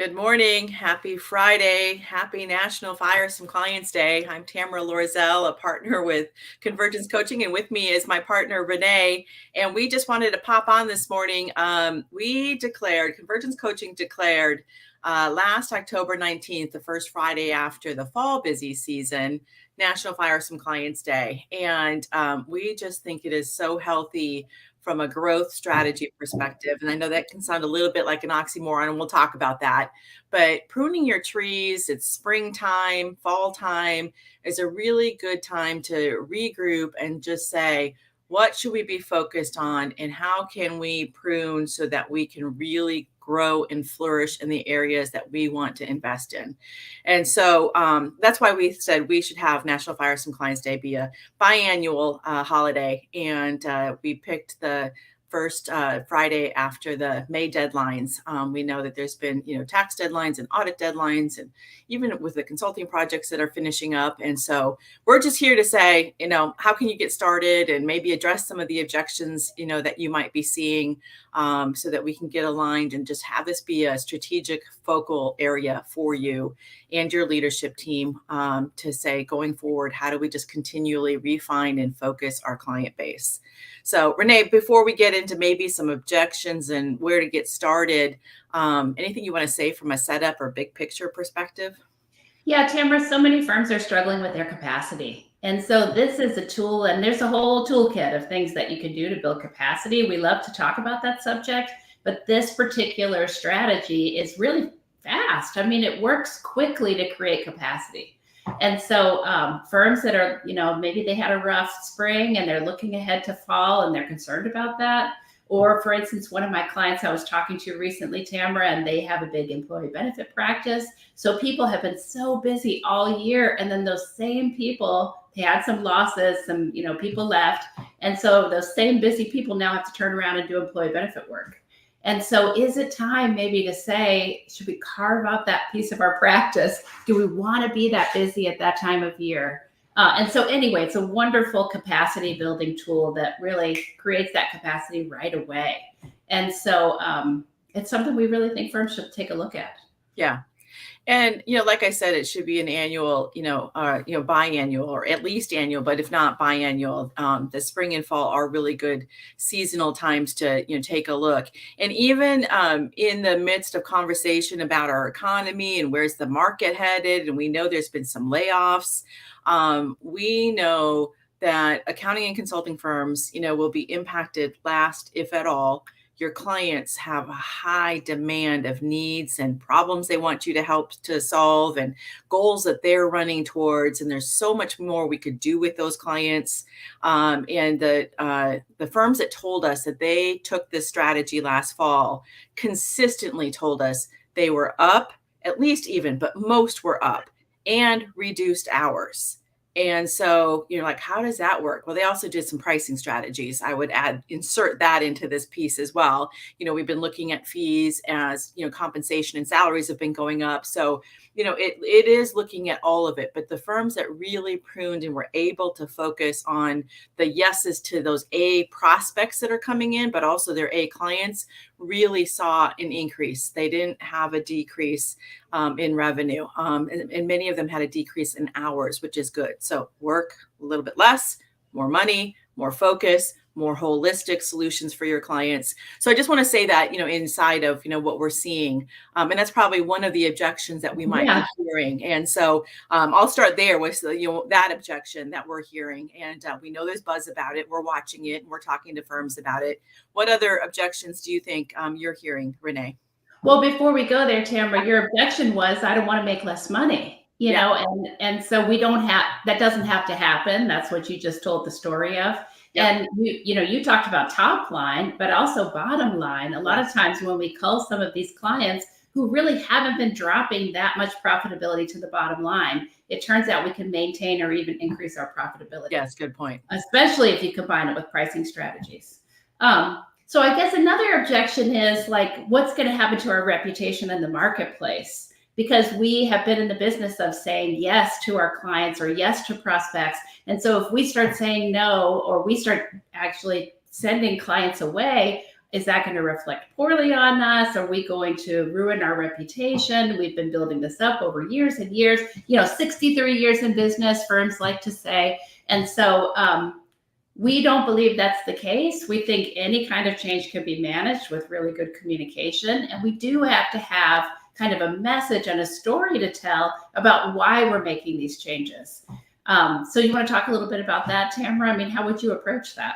Good morning. Happy Friday. Happy National Fire Some Clients Day. I'm Tamera Loerzel, a partner with Convergence Coaching, and with me is my partner, Renee. And we just wanted to pop on this morning. Convergence Coaching declared last October 19th, the first Friday after the fall busy season, National Fire Some Clients Day. And we just think it is so healthy from a growth strategy perspective. And I know that can sound a little bit like an oxymoron, and we'll talk about that. But pruning your trees, it's springtime, fall time, is a really good time to regroup and just say, what should we be focused on and how can we prune so that we can really grow and flourish in the areas that we want to invest in? And so that's why we said we should have National Fire Some Clients Day be a biannual holiday. And we picked the first Friday after the May deadlines. We know that there's been, tax deadlines and audit deadlines, and even with the consulting projects that are finishing up. And so we're just here to say, how can you get started and maybe address some of the objections, that you might be seeing, so that we can get aligned and just have this be a strategic focal area for you and your leadership team, to say, going forward, how do we just continually refine and focus our client base? So Renee, before we get into maybe some objections and where to get started, anything you want to say from a setup or big picture perspective? Yeah, Tamara, so many firms are struggling with their capacity. And so this is a tool, and there's a whole toolkit of things that you can do to build capacity. We love to talk about that subject, but this particular strategy is really fast. I mean, it works quickly to create capacity. And so firms that are, maybe they had a rough spring and they're looking ahead to fall and they're concerned about that. Or for instance, one of my clients I was talking to recently, Tamara, and they have a big employee benefit practice. So people have been so busy all year. And then those same people, they had some losses, some, people left. And so those same busy people now have to turn around and do employee benefit work. And so is it time maybe to say, should we carve out that piece of our practice? Do we want to be that busy at that time of year? And so anyway, it's a wonderful capacity building tool that really creates that capacity right away. And so it's something we really think firms should take a look at. Yeah. And, like I said, it should be an annual, biannual or at least annual, but if not biannual. The spring and fall are really good seasonal times to, take a look. And even in the midst of conversation about our economy and where's the market headed, and we know there's been some layoffs, we know that accounting and consulting firms, will be impacted last, if at all. Your clients have a high demand of needs and problems they want you to help to solve and goals that they're running towards. And there's so much more we could do with those clients. And the firms that told us that they took this strategy last fall consistently told us they were up, at least even, but most were up and reduced hours. And so, like, how does that work? Well, they also did some pricing strategies. I would insert that into this piece as well. We've been looking at fees as, compensation and salaries have been going up. So, it is looking at all of it. But the firms that really pruned and were able to focus on the yeses to those A prospects that are coming in, but also their A clients, really saw an increase. They didn't have a decrease in revenue. And many of them had a decrease in hours, which is good. So work a little bit less, more money, more focus, more holistic solutions for your clients. So I just want to say that, inside of, what we're seeing, and that's probably one of the objections that we might be hearing. And so I'll start there with, that objection that we're hearing. And we know there's buzz about it. We're watching it and we're talking to firms about it. What other objections do you think you're hearing, Renee? Well, before we go there, Tamara, your objection was, I don't want to make less money, and so that doesn't have to happen. That's what you just told the story of. Yep. And you talked about top line, but also bottom line. A lot of times when we cull some of these clients who really haven't been dropping that much profitability to the bottom line, it turns out we can maintain or even increase our profitability. Yes, good point. Especially if you combine it with pricing strategies. So I guess another objection is, like, what's going to happen to our reputation in the marketplace? Because we have been in the business of saying yes to our clients or yes to prospects. And so if we start saying no, or we start actually sending clients away, Is that going to reflect poorly on us? Are we going to ruin our reputation? We've been building this up over years and years, 63 years in business, firms like to say. And so we don't believe that's the case. We think any kind of change can be managed with really good communication. And we do have to have kind of a message and a story to tell about why we're making these changes. So you want to talk a little bit about that, Tamera? I mean, how would you approach that?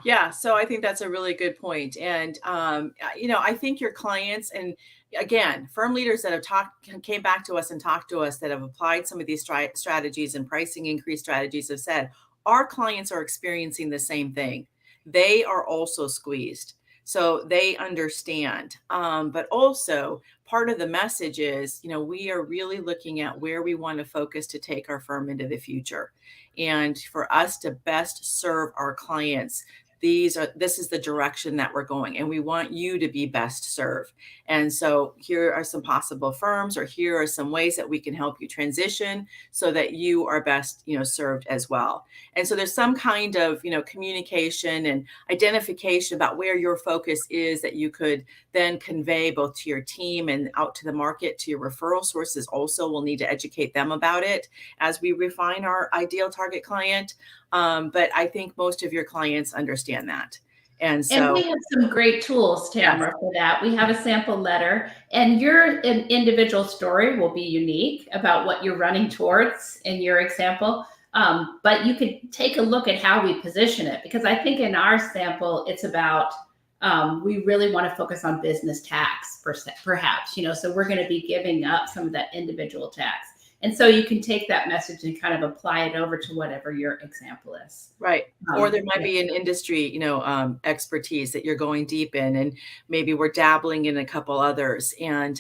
Yeah, so I think that's a really good point. And, I think your clients, and again, firm leaders that have came back to us and talked to us that have applied some of these strategies and pricing increase strategies have said, our clients are experiencing the same thing. They are also squeezed. So they understand. But also part of the message is, we are really looking at where we want to focus to take our firm into the future. And for us to best serve our clients, this is the direction that we're going, and we want you to be best served. And so here are some possible firms, or here are some ways that we can help you transition so that you are best, served as well. And so there's some kind of, communication and identification about where your focus is that you could then convey both to your team and out to the market, to your referral sources. Also, we'll need to educate them about it as we refine our ideal target client. But I think most of your clients understand that. And we have some great tools, Tamera, for that. We have a sample letter, and your individual story will be unique about what you're running towards in your example. But you could take a look at how we position it, because I think in our sample, it's about, we really want to focus on business tax, perhaps, so we're going to be giving up some of that individual tax. And so you can take that message and kind of apply it over to whatever your example is. Right. Or there might be an industry, expertise that you're going deep in, and maybe we're dabbling in a couple others. And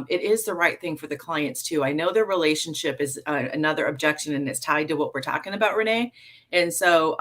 it is the right thing for the clients too. I know their relationship is another objection, and it's tied to what we're talking about, Renee. And so,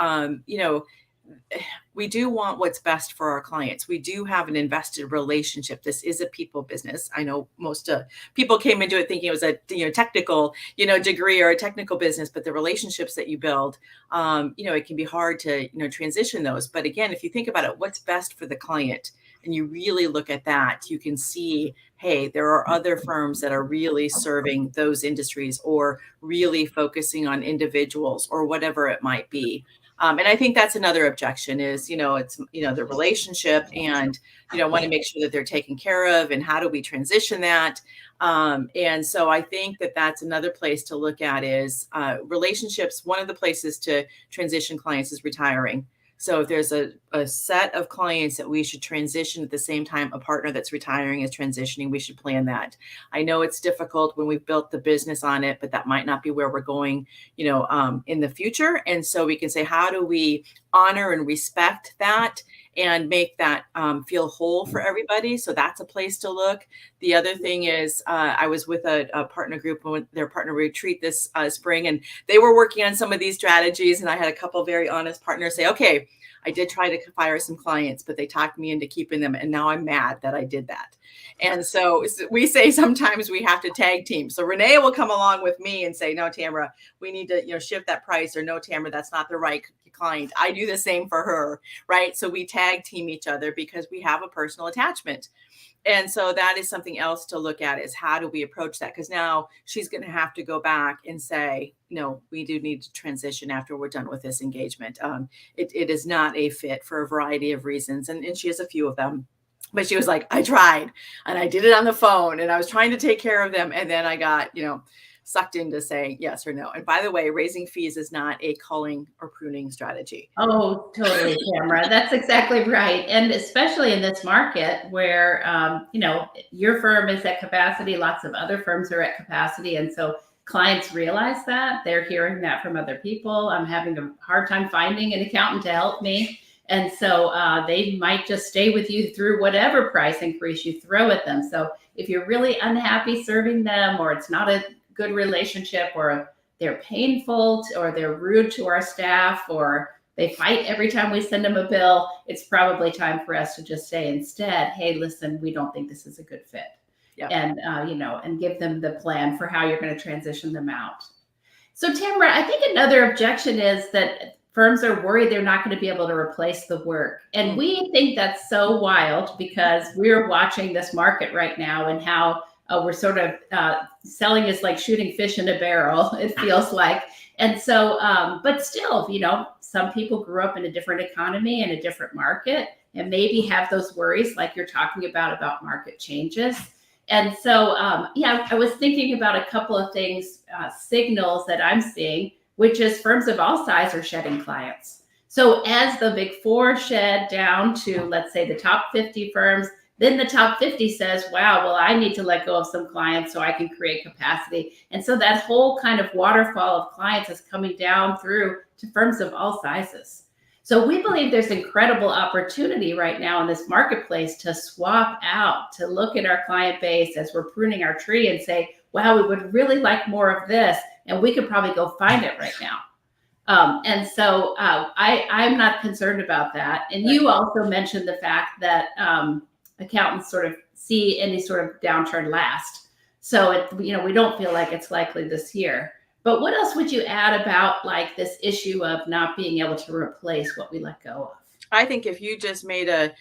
we do want what's best for our clients. We do have an invested relationship. This is a people business. I know most people came into it thinking it was a technical degree or a technical business, but the relationships that you build, it can be hard to transition those. But again, if you think about it, what's best for the client, and you really look at that, you can see, hey, there are other firms that are really serving those industries, or really focusing on individuals, or whatever it might be. And I think that's another objection is, it's, the relationship, and, want to make sure that they're taken care of, and how do we transition that? And so I think that that's another place to look at is relationships. One of the places to transition clients is retiring. So if there's a set of clients that we should transition at the same time a partner that's retiring is transitioning, we should plan that. I know it's difficult when we've built the business on it, but that might not be where we're going, in the future. And so we can say, how do we honor and respect that and make that feel whole for everybody? So that's a place to look. The other thing is I was with a partner group when their partner retreat this spring, and they were working on some of these strategies. And I had a couple very honest partners say, okay, I did try to fire some clients, but they talked me into keeping them. And now I'm mad that I did that. And so we say sometimes we have to tag team. So Renee will come along with me and say, no, Tamera, we need to shift that price, or no, Tamera, that's not the right client. I do the same for her, right? So we tag team each other because we have a personal attachment. And so that is something else to look at, is how do we approach that? Because now she's going to have to go back and say, no, we do need to transition after we're done with this engagement. It is not a fit for a variety of reasons. And she has a few of them. But she was like, I tried, and I did it on the phone, and I was trying to take care of them. And then I got, sucked into saying yes or no. And by the way, raising fees is not a culling or pruning strategy. Oh, totally, Tamera. That's exactly right. And especially in this market where, your firm is at capacity, lots of other firms are at capacity. And so clients realize that. They're hearing that from other people. I'm having a hard time finding an accountant to help me. And so they might just stay with you through whatever price increase you throw at them. So if you're really unhappy serving them, or it's not a good relationship, or they're painful, or they're rude to our staff, or they fight every time we send them a bill, it's probably time for us to just say instead, hey, listen, we don't think this is a good fit. Yep. And, and give them the plan for how you're going to transition them out. So Tamera, I think another objection is that firms are worried they're not going to be able to replace the work. And we think that's so wild because we're watching this market right now and how we're sort of selling is like shooting fish in a barrel, it feels like. And so, but still, some people grew up in a different economy and a different market and maybe have those worries like you're talking about market changes. And so, I was thinking about a couple of things, signals that I'm seeing, which is firms of all sizes are shedding clients. So as the big four shed down to, let's say, the top 50 firms, then the top 50 says, wow, well, I need to let go of some clients so I can create capacity. And so that whole kind of waterfall of clients is coming down through to firms of all sizes. So we believe there's incredible opportunity right now in this marketplace to swap out, to look at our client base as we're pruning our tree and say, wow, we would really like more of this. And we could probably go find it right now. And so I'm not concerned about that. And you also mentioned the fact that accountants sort of see any sort of downturn last. So, we don't feel like it's likely this year. But what else would you add about like this issue of not being able to replace what we let go of? I think if you just made a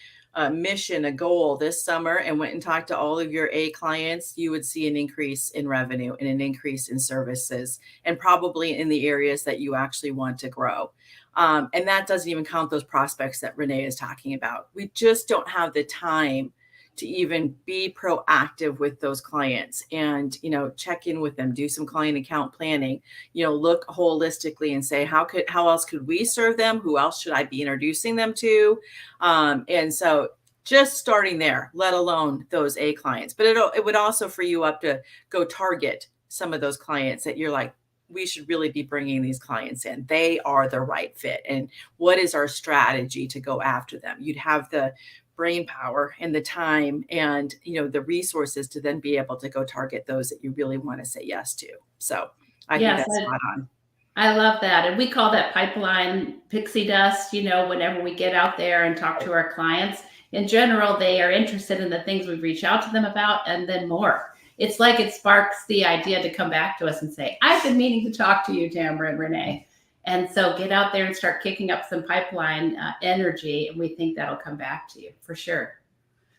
mission, a goal this summer and went and talked to all of your A clients, you would see an increase in revenue and an increase in services and probably in the areas that you actually want to grow. And that doesn't even count those prospects that Renee is talking about. We just don't have the time to even be proactive with those clients and, check in with them, do some client account planning, look holistically and say, how else could we serve them? Who else should I be introducing them to? And so just starting there, let alone those A clients, but it would also free you up to go target some of those clients that you're like, we should really be bringing these clients in. They are the right fit. And what is our strategy to go after them? You'd have the brain power and the time and, the resources to then be able to go target those that you really want to say yes to. So I think that's spot on. I love that. And we call that pipeline pixie dust, whenever we get out there and talk to our clients. In general, they are interested in the things we reach out to them about and then more. It's like it sparks the idea to come back to us and say, I've been meaning to talk to you, Tamera and Renee. And so get out there and start kicking up some pipeline energy. And we think that'll come back to you for sure.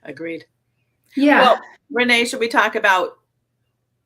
Agreed. Yeah. Well, Renee, should we talk about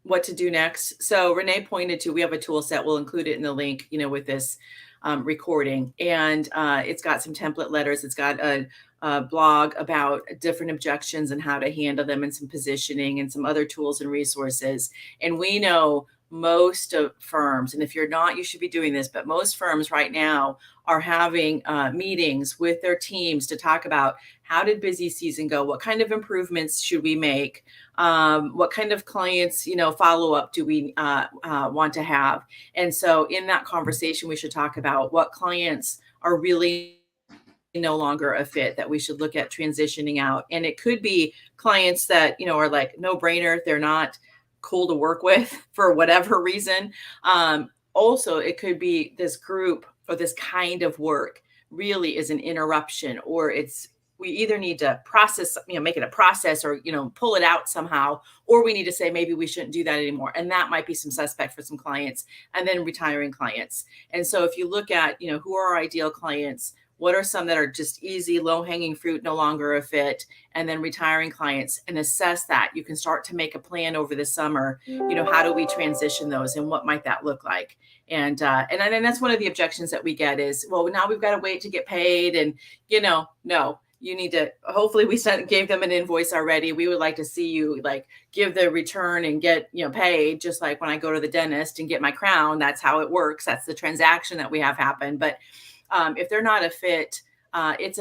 what to do next? So Renee pointed to, we have a tool set. We'll include it in the link, with this recording. And it's got some template letters. It's got a blog about different objections and how to handle them and some positioning and some other tools and resources. And we know most of firms, and if you're not, you should be doing this, but most firms right now are having meetings with their teams to talk about how did busy season go? What kind of improvements should we make? What kind of clients, follow-up do we want to have? And so in that conversation, we should talk about what clients are really no longer a fit that we should look at transitioning out. And it could be clients that, are like no brainer. They're not cool to work with for whatever reason. Also, it could be this group or this kind of work really is an interruption, or we either need to process, make it a process or, pull it out somehow, or we need to say, maybe we shouldn't do that anymore. And that might be some suspect for some clients, and then retiring clients. And so if you look at, who are our ideal clients, what are some that are just easy, low-hanging fruit, no longer a fit, and then retiring clients, and assess that. You can start to make a plan over the summer. How do we transition those, and what might that look like? And then that's one of the objections that we get is, well, now we've got to wait to get paid, and no. You need to, hopefully we gave them an invoice already. We would like to see you give the return and get, paid, just like when I go to the dentist and get my crown. That's how it works. That's the transaction that we have happen. But if they're not a fit, it's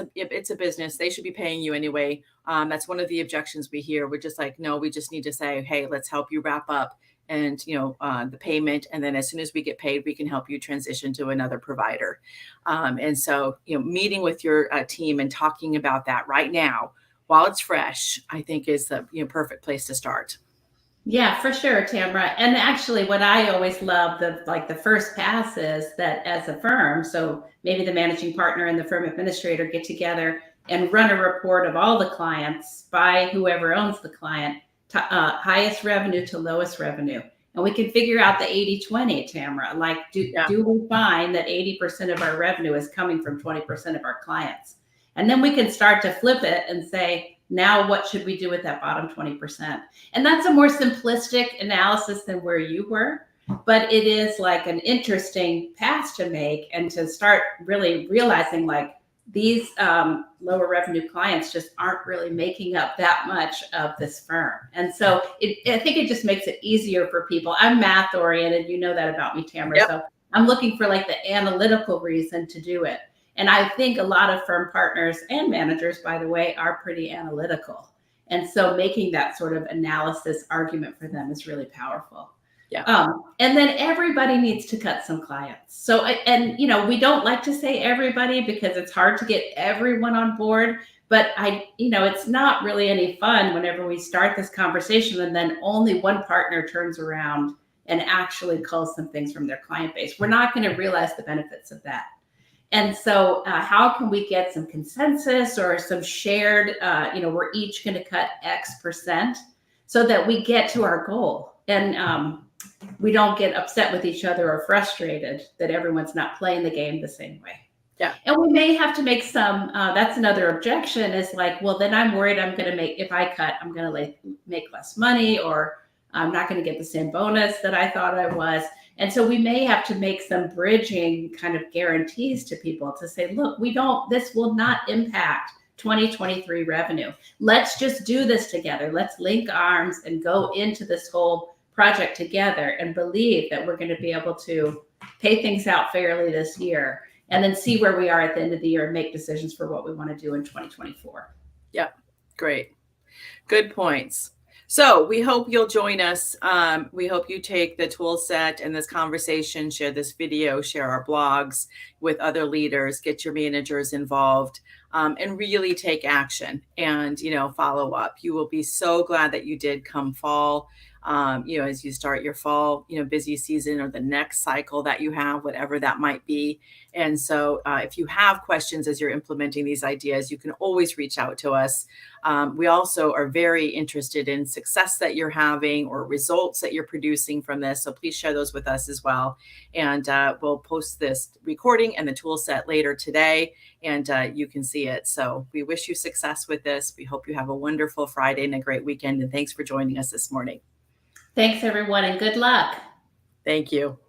a business. They should be paying you anyway. That's one of the objections we hear. We're just like, no, we just need to say, hey, let's help you wrap up and, the payment. And then as soon as we get paid, we can help you transition to another provider. And so, meeting with your team and talking about that right now while it's fresh, I think is the perfect place to start. Yeah, for sure, Tamera. And actually what I always love, the first pass is that as a firm, so maybe the managing partner and the firm administrator get together and run a report of all the clients by whoever owns the client, highest revenue to lowest revenue. And we can figure out the 80-20, Tamera. Like, do we find that 80% of our revenue is coming from 20% of our clients? And then we can start to flip it and say, now what should we do with that bottom 20%? And that's a more simplistic analysis than where you were, but it is like an interesting pass to make and to start really realizing like these lower revenue clients just aren't really making up that much of this firm. And so I think it just makes it easier for people. I'm math oriented. You know that about me, Tamera. Yep. So I'm looking for like the analytical reason to do it. And I think a lot of firm partners and managers, by the way, are pretty analytical. And so making that sort of analysis argument for them is really powerful. Yeah. And then everybody needs to cut some clients. So, and you know, we don't like to say everybody because it's hard to get everyone on board, but it's not really any fun whenever we start this conversation and then only one partner turns around and actually culls some things from their client base. We're not going to realize the benefits of that. And so how can we get some consensus or some shared, we're each going to cut X percent so that we get to our goal and we don't get upset with each other or frustrated that everyone's not playing the game the same way. Yeah. And we may have to make some, that's another objection is like, well, then I'm worried if I cut, I'm going to make less money or I'm not going to get the same bonus that I thought I was. And so we may have to make some bridging kind of guarantees to people to say, look, this will not impact 2023 revenue. Let's just do this together. Let's link arms and go into this whole project together and believe that we're going to be able to pay things out fairly this year and then see where we are at the end of the year and make decisions for what we want to do in 2024. Yeah, great. Good points. So we hope you'll join us. We hope you take the tool set and this conversation, share this video, share our blogs with other leaders, get your managers involved, and really take action and, follow up. You will be so glad that you did come fall. As you start your fall, busy season or the next cycle that you have, whatever that might be. And so if you have questions as you're implementing these ideas, you can always reach out to us. We also are very interested in success that you're having or results that you're producing from this. So please share those with us as well. And we'll post this recording and the tool set later today, and you can see it. So we wish you success with this. We hope you have a wonderful Friday and a great weekend. And thanks for joining us this morning. Thanks, everyone, and good luck. Thank you.